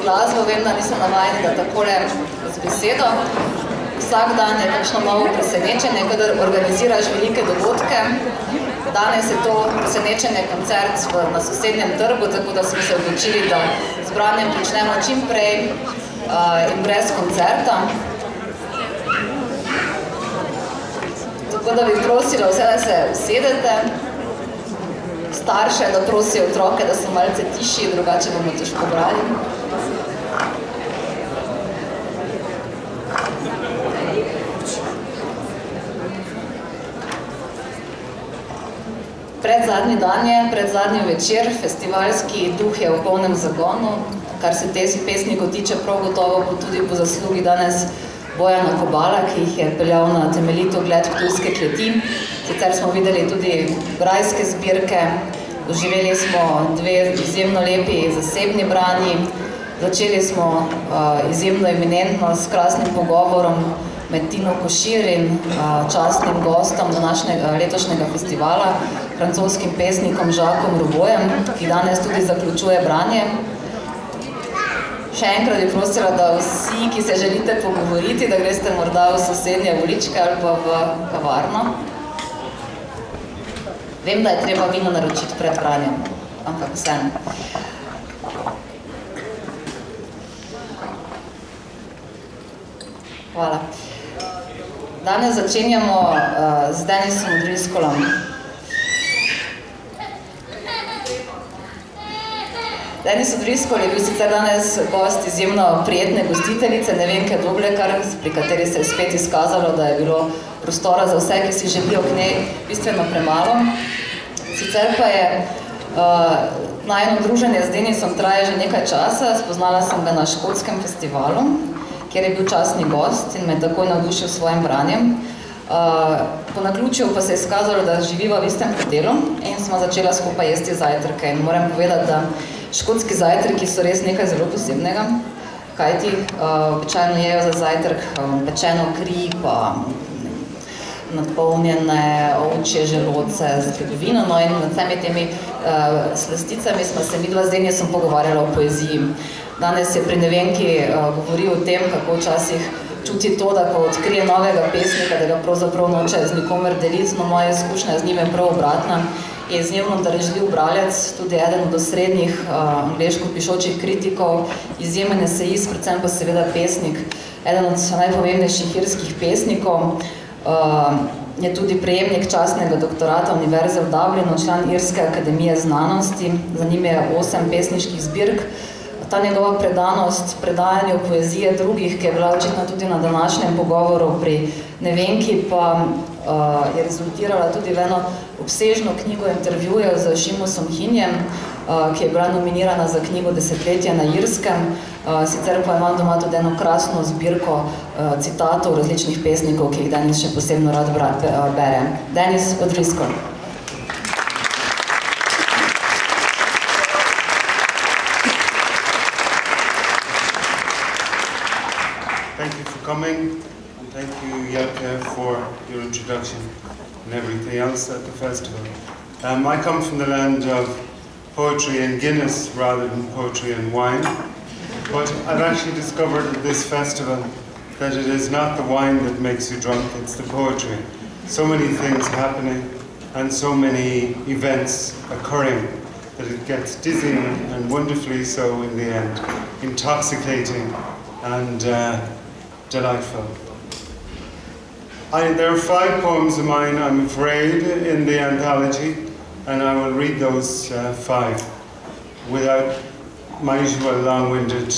glasbo, vem, da nisem navajeni, da takole z besedo. Vsak dan je kakšno novo presenečenje, kadar organiziraš velike dogodke. Danes je to presenečenje koncert na sosednjem trgu, tako da smo se odločili, da z branjem pričnemo čim prej in brez koncerta. Tako da bi prosila vse, da se usedete. Starše, da prosijo otroke, da so malce tiši, drugače bomo težko brali. Predzadnji dan je, predzadnji večer, festivalski duh je v polnem zagonu, kar se te pesnikov tiče prav gotovo, pa tudi po zaslugi danes Bojana Kobala, ki jih je peljal na temeljit ogled Ptujske kleti. Sicer smo videli tudi grajske zbirke, doživeli smo dve izjemno lepi zasebni branji, začeli smo izjemno eminentno s krasnim pogovorom med Tino Košir in častnim gostom današnjega letošnjega festivala, francoskim pesnikom Žakom Rubojem, ki danes tudi zaključuje branje. Še enkrat bi prosila, da vsi, ki se želite pogovoriti, da greste morda v sosednje uličke ali pa v kavarno. Vem, da je treba vino naročiti pred branjem, ampak vseeno. Hvala. Danes začenjamo z Denisom Driscollom. Denis Driscoll je bil sicer danes gost izjemno prijetne gostiteljice, ne vem, kaj Doblekar, pri kateri se je spet izkazalo, da je bilo prostora za vse, ki si želijo k njej bistveno premalo. Sicer pa je najno druženje z Denisom traje že nekaj časa, spoznala sem ga na škotskem festivalu, kjer je bil častni gost in me takoj navdušil s svojim branjem. Po naključju pa se je izkazalo, da živiva v istem hotelu in smo začela skupaj jesti zajtrke. In moram povedati, da škotski zajtrki so res nekaj zelo posebnega, kajti običajno jejo za zajtrk pečeno kri, pa napolnjene ovčje želodce z trgovino. No in med vsemi temi slasticami smo se midva z Denisom pogovarjala o poeziji. Danes je pri Nevenki govoril o tem, kako včasih čuti to, da ko odkrije novega pesnika, da ga pravzaprav noče z nikomer deliti, no moja izkušnja z njim je prav obratna. Je izjemno darežljiv bralec, tudi eden od osrednjih angleško pišočih kritikov, izjemen esejist, predvsem pa seveda pesnik, eden od najpomembnejših irskih pesnikov. Je tudi prejemnik častnega doktorata Univerze v Dublinu, član Irske akademije znanosti, za njim je 8 pesniških zbirk. Ta njegova predanost predajanju poezije drugih, ki je bila očitno tudi na današnjem pogovoru pri Nevenki, pa je rezultirala tudi v eno obsežno knjigo intervjujev z Šimusom Hinjem, ki je bila nominirana za knjigo Desetletje na Irskem. Sicer pa imam doma tudi eno krasno zbirko citatov različnih pesnikov, ki jih Denis še posebno rad bere. Denis Driscoll. Thank you for coming, and thank you, Jelke, for your introduction and everything else at the festival. I come from the land of poetry and Guinness rather than poetry and wine, but I've actually discovered at this festival that it is not the wine that makes you drunk, it's the poetry. So many things happening and so many events occurring that it gets dizzying and wonderfully so in the end, intoxicating and delightful. There are 5 poems of mine, I'm afraid, in the anthology, and I will read those 5 without my usual long-winded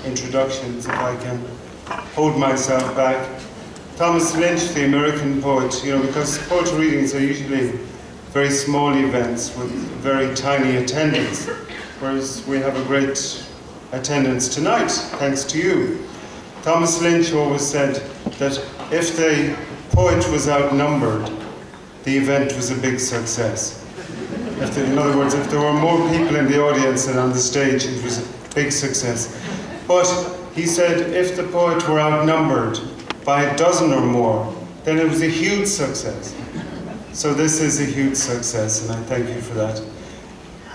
introductions, if I can hold myself back. Thomas Lynch, the American poet, you know, because poetry readings are usually very small events with very tiny attendance, whereas we have a great attendance tonight, thanks to you. Thomas Lynch always said that if the poet was outnumbered, the event was a big success. In other words, if there were more people in the audience than on the stage, it was a big success. But he said if the poet were outnumbered by a dozen or more, then it was a huge success. So this is a huge success, and I thank you for that.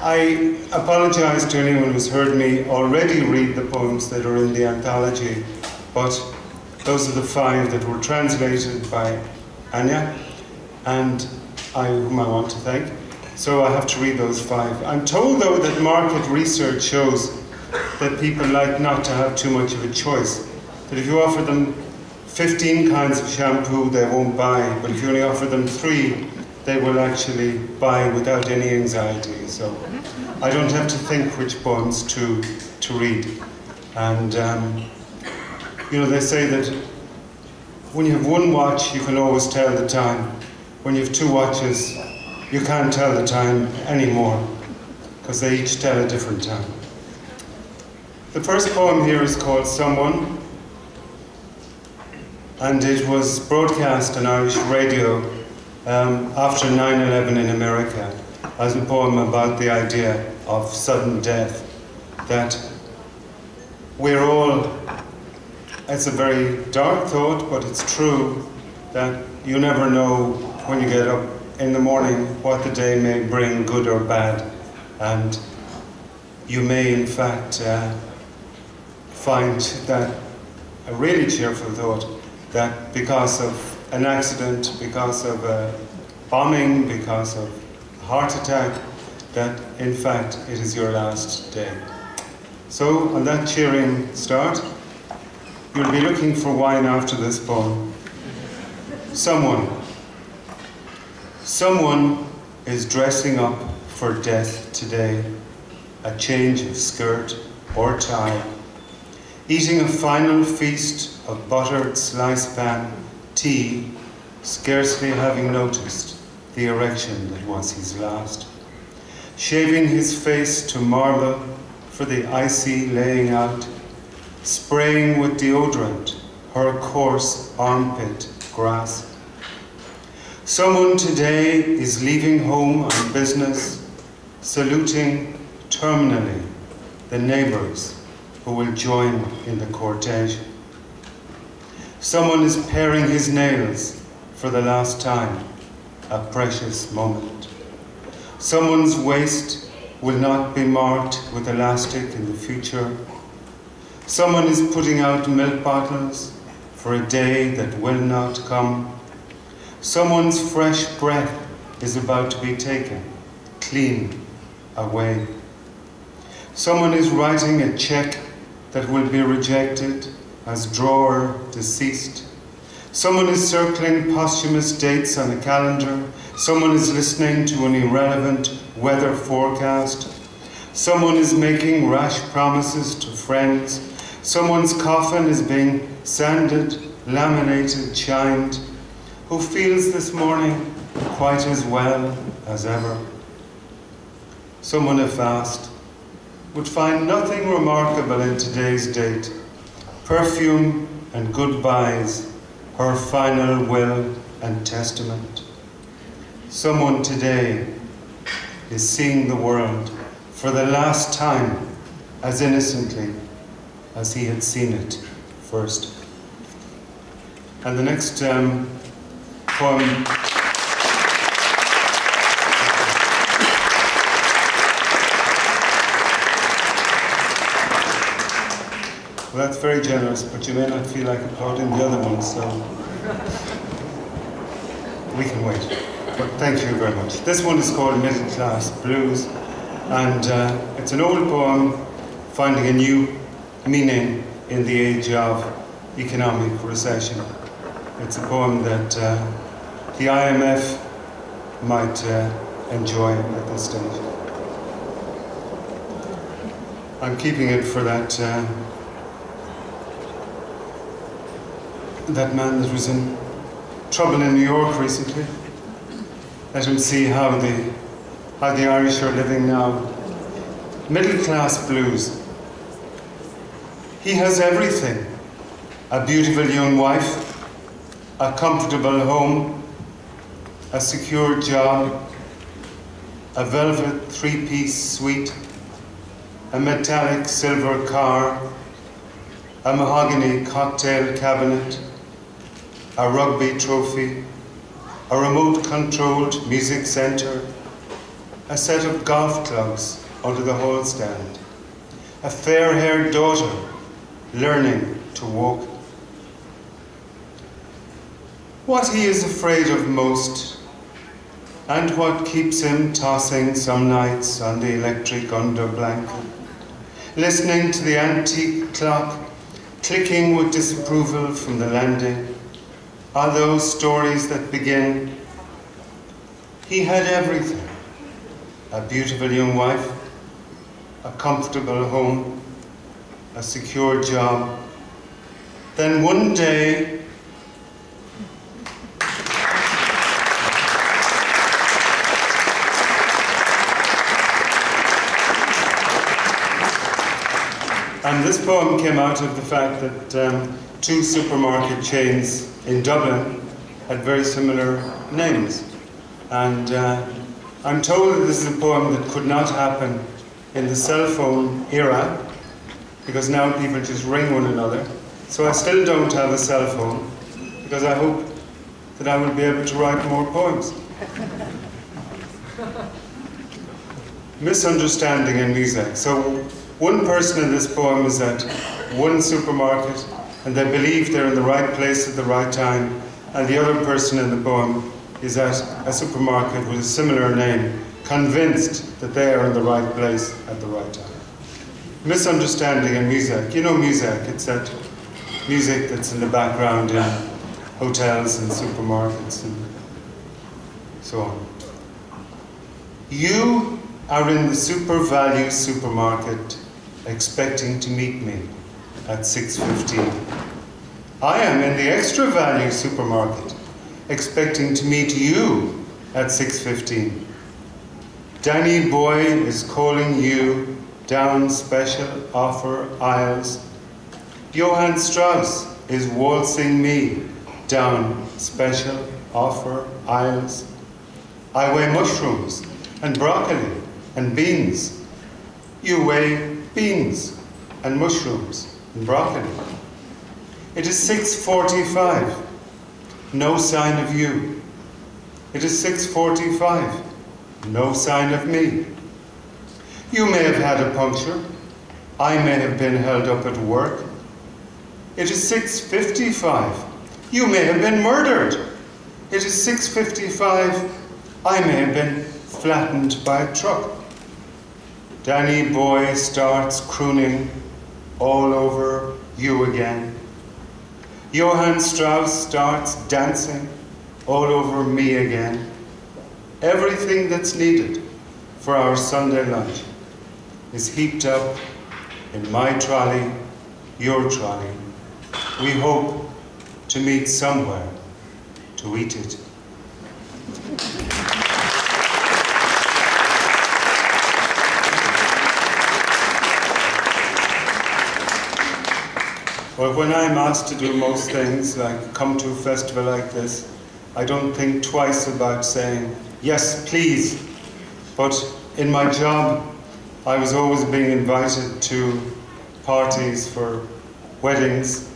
I apologize to anyone who's heard me already read the poems that are in the anthology, but those are the 5 that were translated by Anya, and whom I want to thank. So I have to read those 5. I'm told, though, that market research shows that people like not to have too much of a choice. That if you offer them 15 kinds of shampoo, they won't buy, but if you only offer them 3, they will actually buy without any anxiety. So I don't have to think which poems to read. And you know, they say that when you have one watch, you can always tell the time. When you have 2 watches, you can't tell the time anymore, because they each tell a different time. The first poem here is called Someone, and it was broadcast on Irish radio after 9/11 in America as a poem about the idea of sudden death, that we're all, it's a very dark thought, but it's true, that you never know when you get up in the morning what the day may bring, good or bad, and you may in fact find that a really cheerful thought that because of an accident, because of a bombing, because of a heart attack, that in fact it is your last day. So on that cheering start, you'll be looking for wine after this poem. Someone is dressing up for death today, a change of skirt or tie, eating a final feast of buttered slice pan tea, scarcely having noticed the erection that was his last, shaving his face to marble for the icy laying out, spraying with deodorant her coarse armpit grass. Someone today is leaving home on business, saluting terminally the neighbors who will join in the cortege. Someone is paring his nails for the last time, a precious moment. Someone's waist will not be marked with elastic in the future. Someone is putting out milk bottles for a day that will not come. Someone's fresh breath is about to be taken clean away. Someone is writing a check that will be rejected as drawer deceased. Someone is circling posthumous dates on a calendar. Someone is listening to an irrelevant weather forecast. Someone is making rash promises to friends. Someone's coffin is being sanded, laminated, shined. Who feels this morning quite as well as ever. Someone, if asked, would find nothing remarkable in today's date. Perfume and goodbyes, her final will and testament. Someone today is seeing the world for the last time as innocently as he had seen it first. And the next poem well, that's very generous, but you may not feel like applauding the other one, so we can wait. But thank you very much. This one is called Middle Class Blues, and it's an old poem finding a new meaning in the age of economic recession. It's a poem that the IMF might enjoy at this stage. I'm keeping it for that man that was in trouble in New York recently. Let him see how the Irish are living now. Middle class blues. He has everything. A beautiful young wife, a comfortable home, a secure job, a velvet three-piece suite, a metallic silver car, a mahogany cocktail cabinet, a rugby trophy, a remote-controlled music center, a set of golf clubs under the hall stand, a fair-haired daughter learning to walk. What he is afraid of most, and what keeps him tossing some nights on the electric underblanket, listening to the antique clock clicking with disapproval from the landing, are those stories that begin, he had everything: a beautiful young wife, a comfortable home, a secure job. Then one day, and this poem came out of the fact that two supermarket chains in Dublin had very similar names. And I'm told that this is a poem that could not happen in the cell phone era, because now people just ring one another. So I still don't have a cell phone, because I hope that I will be able to write more poems. Misunderstanding in music. So one person in this poem is at one supermarket and they believe they're in the right place at the right time, and the other person in the poem is at a supermarket with a similar name, convinced that they are in the right place at the right time. Misunderstanding in music. You know music, it's that music that's in the background in hotels and supermarkets and so on. You are in the super value supermarket expecting to meet me at 6:15. I am in the extra value supermarket expecting to meet you at 6:15. Danny Boy is calling you down special offer aisles. Johann Strauss is waltzing me down special offer aisles. I weigh mushrooms and broccoli and beans. You weigh beans and mushrooms and broccoli. It is 6:45. No sign of you. It is 6:45. No sign of me. You may have had a puncture. I may have been held up at work. It is 6:55. You may have been murdered. It is 6:55. I may have been flattened by a truck. Danny Boy starts crooning all over you again. Johann Strauss starts dancing all over me again. Everything that's needed for our Sunday lunch is heaped up in my trolley, your trolley. We hope to meet somewhere to eat it. Well, when I'm asked to do most things, like come to a festival like this, I don't think twice about saying, yes, please. But in my job, I was always being invited to parties for weddings,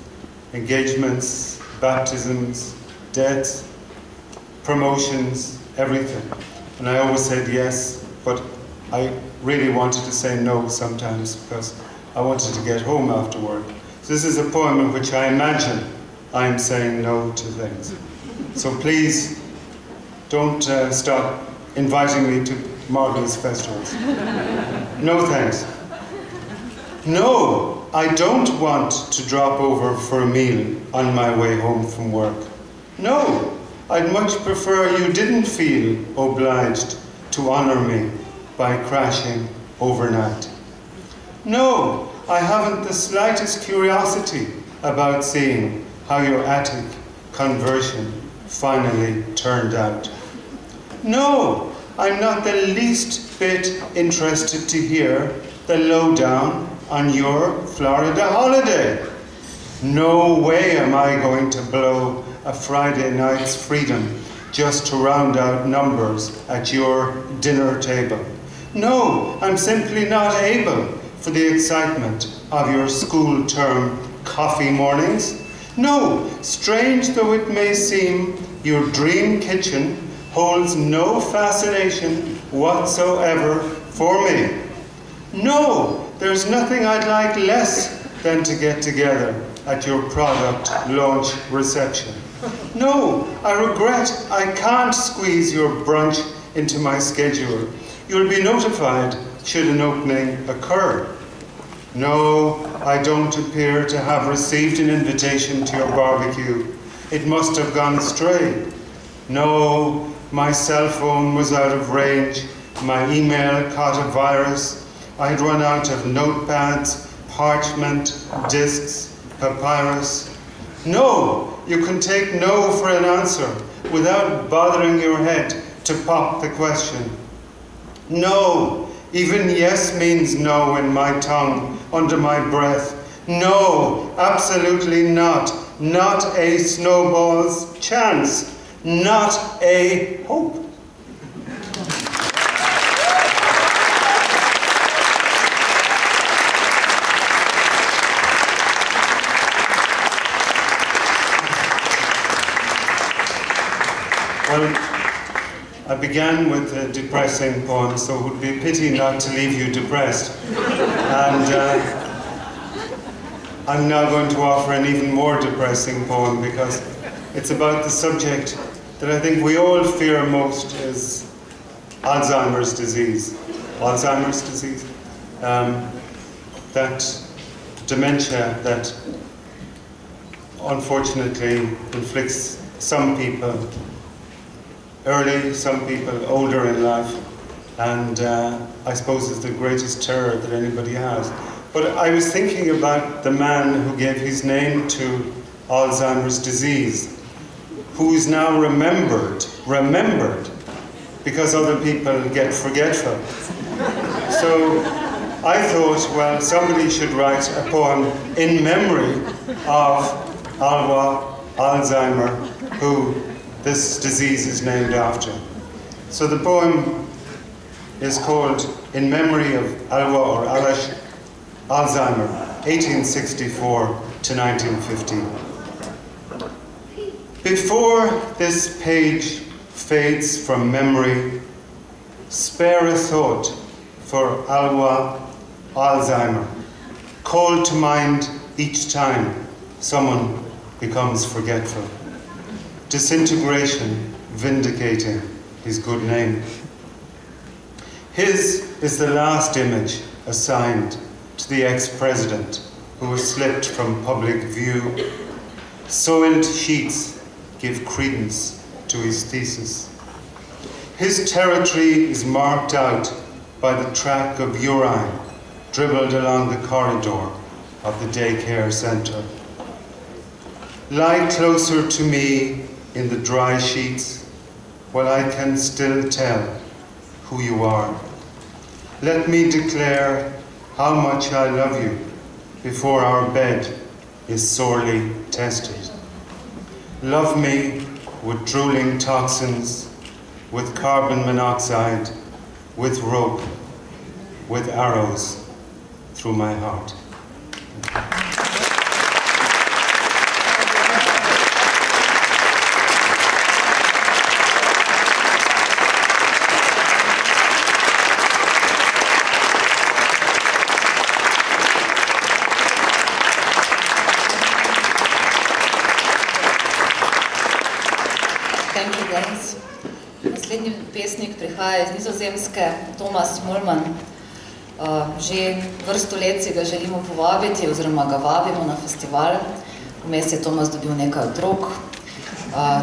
engagements, baptisms, deaths, promotions, everything. And I always said yes, but I really wanted to say no sometimes because I wanted to get home after work. So this is a poem in which I imagine I'm saying no to things. So please don't stop inviting me to marvelous festivals. No thanks. No, I don't want to drop over for a meal on my way home from work. No, I'd much prefer you didn't feel obliged to honor me by crashing overnight. No, I haven't the slightest curiosity about seeing how your attic conversion finally turned out. No, I'm not the least bit interested to hear the lowdown on your Florida holiday. No way am I going to blow a Friday night's freedom just to round out numbers at your dinner table. No, I'm simply not able for the excitement of your school term coffee mornings. No, strange though it may seem, your dream kitchen holds no fascination whatsoever for me. No, there's nothing I'd like less than to get together at your product launch reception. No, I regret I can't squeeze your brunch into my schedule. You'll be notified should an opening occur. No, I don't appear to have received an invitation to your barbecue. It must have gone astray. No, my cell phone was out of range. My email caught a virus. I had run out of notepads, parchment, discs, papyrus. No, you can take no for an answer without bothering your head to pop the question. No, even yes means no in my tongue, under my breath. No, absolutely not. Not a snowball's chance. Not a hope. Well, I began with a depressing poem, so it would be a pity not to leave you depressed. And I'm now going to offer an even more depressing poem because it's about the subject that I think we all fear most is Alzheimer's disease. Alzheimer's disease. That dementia that unfortunately inflicts some people early, some people older in life, and I suppose is the greatest terror that anybody has. But I was thinking about the man who gave his name to Alzheimer's disease, who is now remembered because other people get forgetful. So I thought, well, somebody should write a poem in memory of Alzheimer, who this disease is named after. So the poem is called In Memory of Alwa or Alash Alzheimer, 1864 to 1915. Before this page fades from memory, spare a thought for Alwa Alzheimer, called to mind each time someone becomes forgetful. Disintegration vindicating his good name. His is the last image assigned to the ex-president who was slipped from public view. Soiled sheets give credence to his thesis. His territory is marked out by the track of urine dribbled along the corridor of the daycare center. Lie closer to me in the dry sheets while I can still tell who you are. Let me declare how much I love you before our bed is sorely tested. Love me with drooling toxins, with carbon monoxide, with rope, with arrows through my heart. Naslednji pesnik prihaja iz Nizozemske, Thomas Mulman. Že vrsto let si ga želimo povabiti, oziroma ga vabimo na festival. Vmes je Thomas dobil nekaj otrok,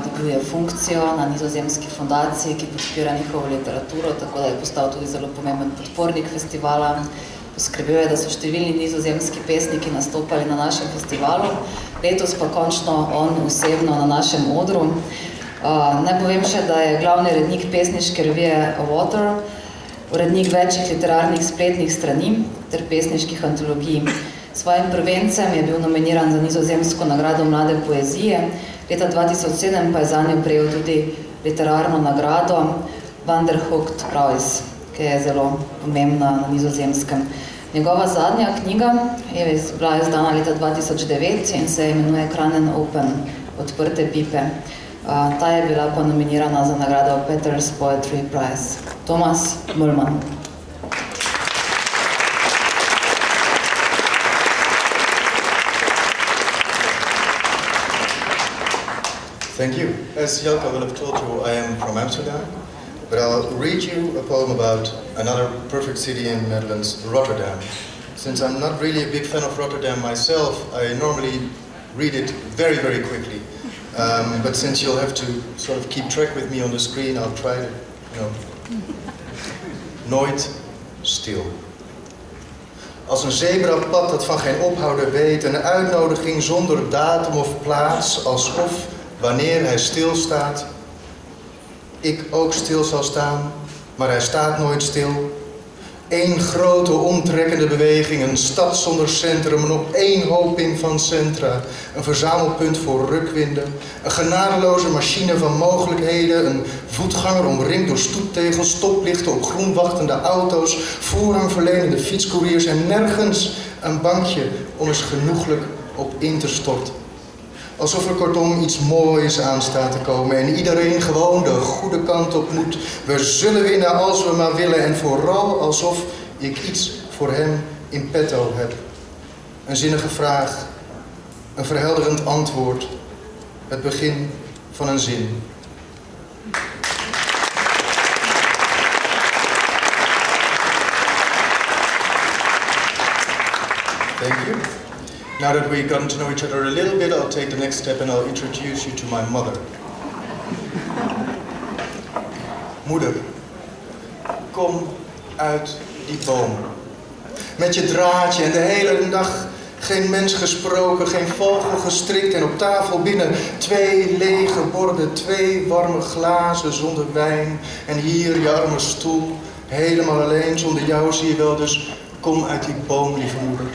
dobil je funkcijo na nizozemski fundaciji, ki podpira njihovo literaturo, tako da je postal tudi zelo pomemben podpornik festivala. Poskrbel je, da so številni nizozemski pesniki nastopali na našem festivalu, letos pa končno on osebno na našem odru. Naj povem še, da je glavni urednik pesniške revije Water, urednik večjih literarnih spletnih strani ter pesniških antologij. Svojim prvencem je bil nominiran za nizozemsko nagrado mlade poezije, leta 2007 pa je zanjo prejel tudi literarno nagrado Vanderhoekt Prijs, ki je zelo pomembna na nizozemskem. Njegova zadnja knjiga je bila izdana leta 2009 in se imenuje Kranen Open, odprte pipe. Ta je bila pa nominirana za nagrado Petek's Poetry Prize. Tomas Mulman. Thank you. As Jelka will have told you, I am from Amsterdam, but I'll read you a poem about another perfect city in the Netherlands, Rotterdam. Since I'm not really a big fan of Rotterdam myself, I normally read it very, very quickly. But since you'll have to sort of keep track with me on the screen, I'll try to, Nooit stil. Als een zebrapad dat van geen ophouden weet, een uitnodiging zonder datum of plaats, alsof, wanneer hij stilstaat, ik ook stil zal staan, maar hij staat nooit stil. Eén grote omtrekkende beweging, een stad zonder centrum, een opeenhoping van centra, een verzamelpunt voor rukwinden, een genadeloze machine van mogelijkheden, een voetganger omringd door stoeptegels, stoplichten op groen wachtende auto's, voorrang verlenende fietscouriers en nergens een bankje om eens genoeglijk op in te storten. Alsof er kortom iets moois aan staat te komen en iedereen gewoon de goede kant op moet. We zullen winnen als we maar willen en vooral alsof ik iets voor hem in petto heb. Een zinnige vraag, een verhelderend antwoord, het begin van een zin. Thank you. Now that we've gotten to know each other a little bit, I'll take the next step and I'll introduce you to my mother. Moeder, kom uit die boom. Met je draadje en de hele dag geen mens gesproken, geen vogel gestrikt en op tafel binnen 2 lege borden, 2 warme glazen zonder wijn. En hier je arme stoel, helemaal alleen, zonder jou zie je wel, dus kom uit die boom, lieve moeder.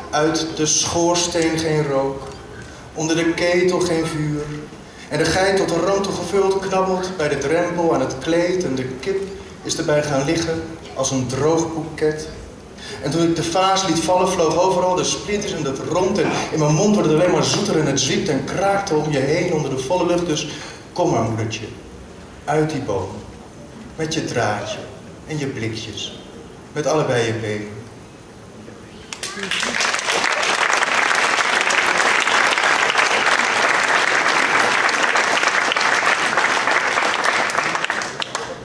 Uit de schoorsteen geen rook, onder de ketel geen vuur. En de geit tot de rand toe gevuld knabbelt bij de drempel aan het kleed en de kip is erbij gaan liggen als een droog boeket. En toen ik de vaas liet vallen, vloog overal de splinters en dat rond en in mijn mond wordt het alleen maar zoeter en het zwiept en kraakte om je heen onder de volle lucht. Dus kom maar, moedertje, uit die boom, met je draadje en je blikjes, met allebei je benen.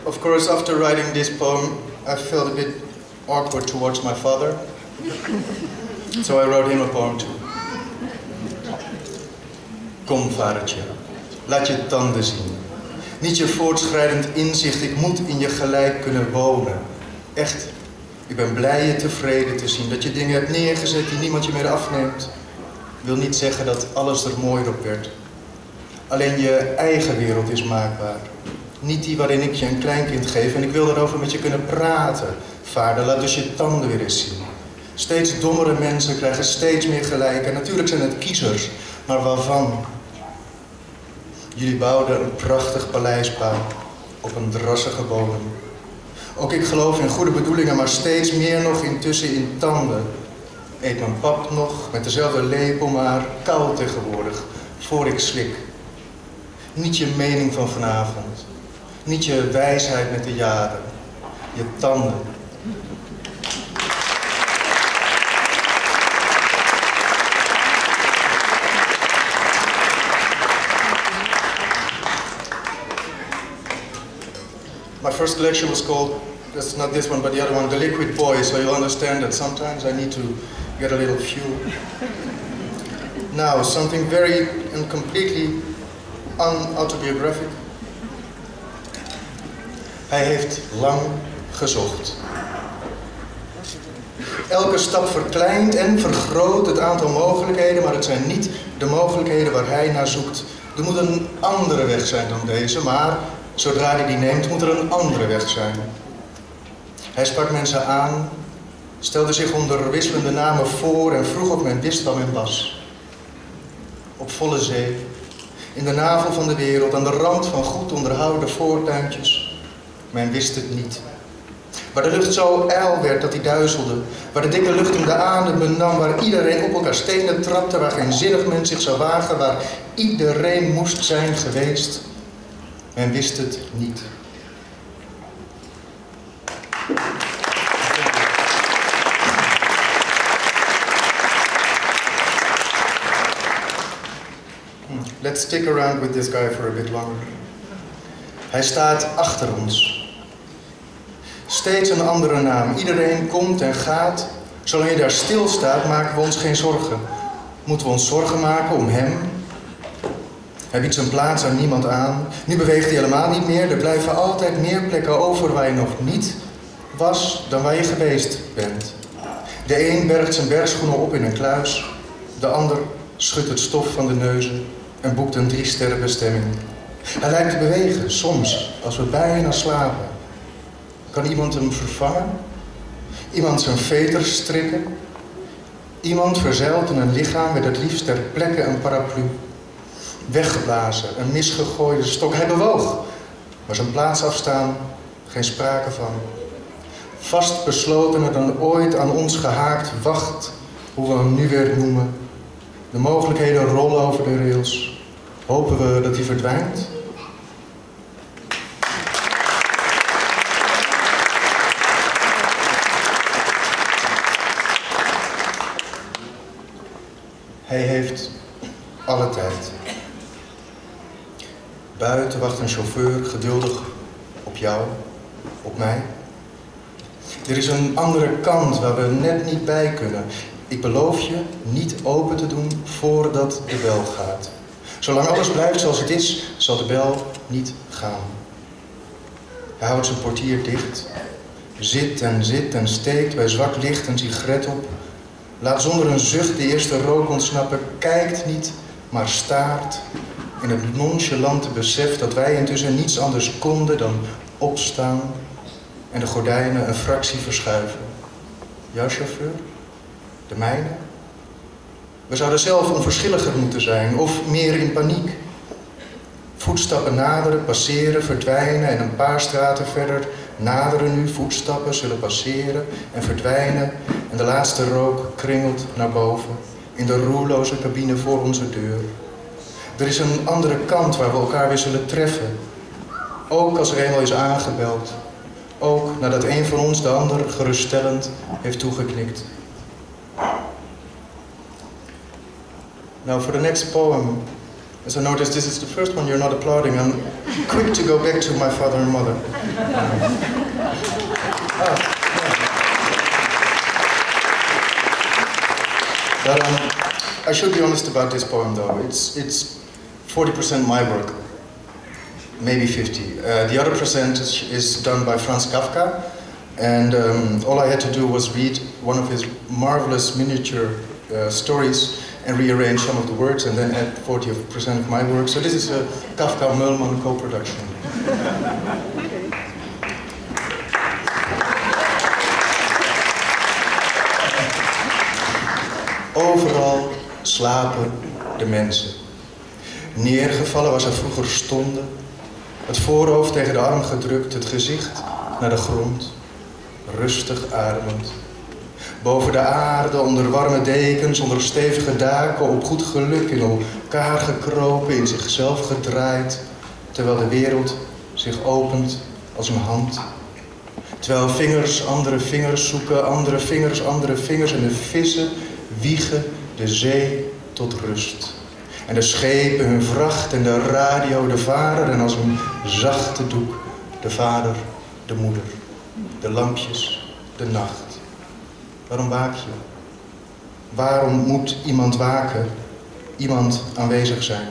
Of course, after writing this poem, I felt a bit awkward towards my father. So I wrote him a poem too. Kom, vadertje, laat je tanden zien. Niet je voortschrijdend inzicht, ik moet in je gelijk kunnen wonen. Echt, ik ben blij je tevreden te zien. Dat je dingen hebt neergezet die niemand je meer afneemt. Wil niet zeggen dat alles er mooier op werd. Alleen je eigen wereld is maakbaar. Niet die waarin ik je een kleinkind geef en ik wil daarover met je kunnen praten. Vader, laat dus je tanden weer eens zien. Steeds dommere mensen krijgen steeds meer gelijk. En natuurlijk zijn het kiezers, maar waarvan? Jullie bouwden een prachtig paleisbouw op een drassige bodem. Ook ik geloof in goede bedoelingen, maar steeds meer nog intussen in tanden. Eet mijn pap nog met dezelfde lepel, maar koud tegenwoordig, voor ik slik. Niet je mening van vanavond. Niet je wijsheid met de jaren. Je tanden. My first collection was called, that's not this one, but the other one, The Liquid Boy, so you'll understand that sometimes I need to get a little fuel. Now, something very and completely unautobiographic. Hij heeft lang gezocht. Elke stap verkleint en vergroot het aantal mogelijkheden, maar het zijn niet de mogelijkheden waar hij naar zoekt. Er moet een andere weg zijn dan deze, maar zodra hij die neemt, moet er een andere weg zijn. Hij sprak mensen aan, stelde zich onder wisselende namen voor en vroeg of men wist waar men was. Op volle zee, in de navel van de wereld, aan de rand van goed onderhouden voortuintjes. Men wist het niet. Waar de lucht zo ijl werd dat hij duizelde. Waar de dikke lucht hem de adem benam. Waar iedereen op elkaar stenen trapte. Waar geen zinnig mens zich zou wagen. Waar iedereen moest zijn geweest. Men wist het niet. Let's stick around with this guy for a bit longer. Hij staat achter ons. Steeds een andere naam. Iedereen komt en gaat. Zolang je daar stilstaat, maken we ons geen zorgen. Moeten we ons zorgen maken om hem? Hij biedt zijn plaats aan niemand aan. Nu beweegt hij helemaal niet meer. Er blijven altijd meer plekken over waar je nog niet was dan waar je geweest bent. De een bergt zijn bergschoenen op in een kluis. De ander schudt het stof van de neuzen en boekt een 3-sterren bestemming. Hij lijkt te bewegen, soms, als we bijna slapen. Kan iemand hem vervangen? Iemand zijn veters strikken? Iemand verzeilt in een lichaam met het liefst ter plekke een paraplu. Weggeblazen, een misgegooide stok. Hij bewoog, maar zijn plaats afstaan, geen sprake van. Vastbeslotener dan ooit aan ons gehaakt, wacht hoe we hem nu weer noemen. De mogelijkheden rollen over de rails. Hopen we dat hij verdwijnt? Hij heeft alle tijd. Buiten wacht een chauffeur geduldig op jou, op mij. Er is een andere kant waar we net niet bij kunnen. Ik beloof je niet open te doen voordat de bel gaat. Zolang alles blijft zoals het is, zal de bel niet gaan. Hij houdt zijn portier dicht. Zit en steekt bij zwak licht een sigaret op. Laat zonder een zucht de eerste rook ontsnappen. Kijkt niet, maar staart. In het nonchalante besef dat wij intussen niets anders konden dan opstaan en de gordijnen een fractie verschuiven. Jouw chauffeur? De mijne? We zouden zelf onverschilliger moeten zijn, of meer in paniek. Voetstappen naderen, passeren, verdwijnen en een paar straten verder naderen nu. Voetstappen zullen passeren en verdwijnen en de laatste rook kringelt naar boven in de roerloze cabine voor onze deur. Er is een andere kant waar we elkaar weer zullen treffen. Ook als er eenmaal is aangebeld. Ook nadat een van ons de ander geruststellend heeft toegeknikt. Now for the next poem, as I noticed this is the first one you're not applauding, I'm quick to go back to my father and mother. But I should be honest about this poem though. It's 40% my work, maybe 50. The other percentage is done by Franz Kafka, and all I had to do was read one of his marvelous miniature stories and rearrange some of the words and then add 40% of my work. So this is a Kafka-Möllmann co-production. Overal slapen de mensen. Neergevallen waar ze vroeger stonden. Het voorhoofd tegen de arm gedrukt, het gezicht naar de grond. Rustig ademend. Boven de aarde, onder warme dekens, onder stevige daken, op goed geluk in elkaar gekropen, in zichzelf gedraaid, terwijl de wereld zich opent als een hand. Terwijl vingers andere vingers zoeken, andere vingers en de vissen wiegen de zee tot rust. En de schepen hun vracht en de radio de vader en als een zachte doek de vader, de moeder, de lampjes, de nacht. Waarom waak je? Waarom moet iemand waken? Iemand aanwezig zijn?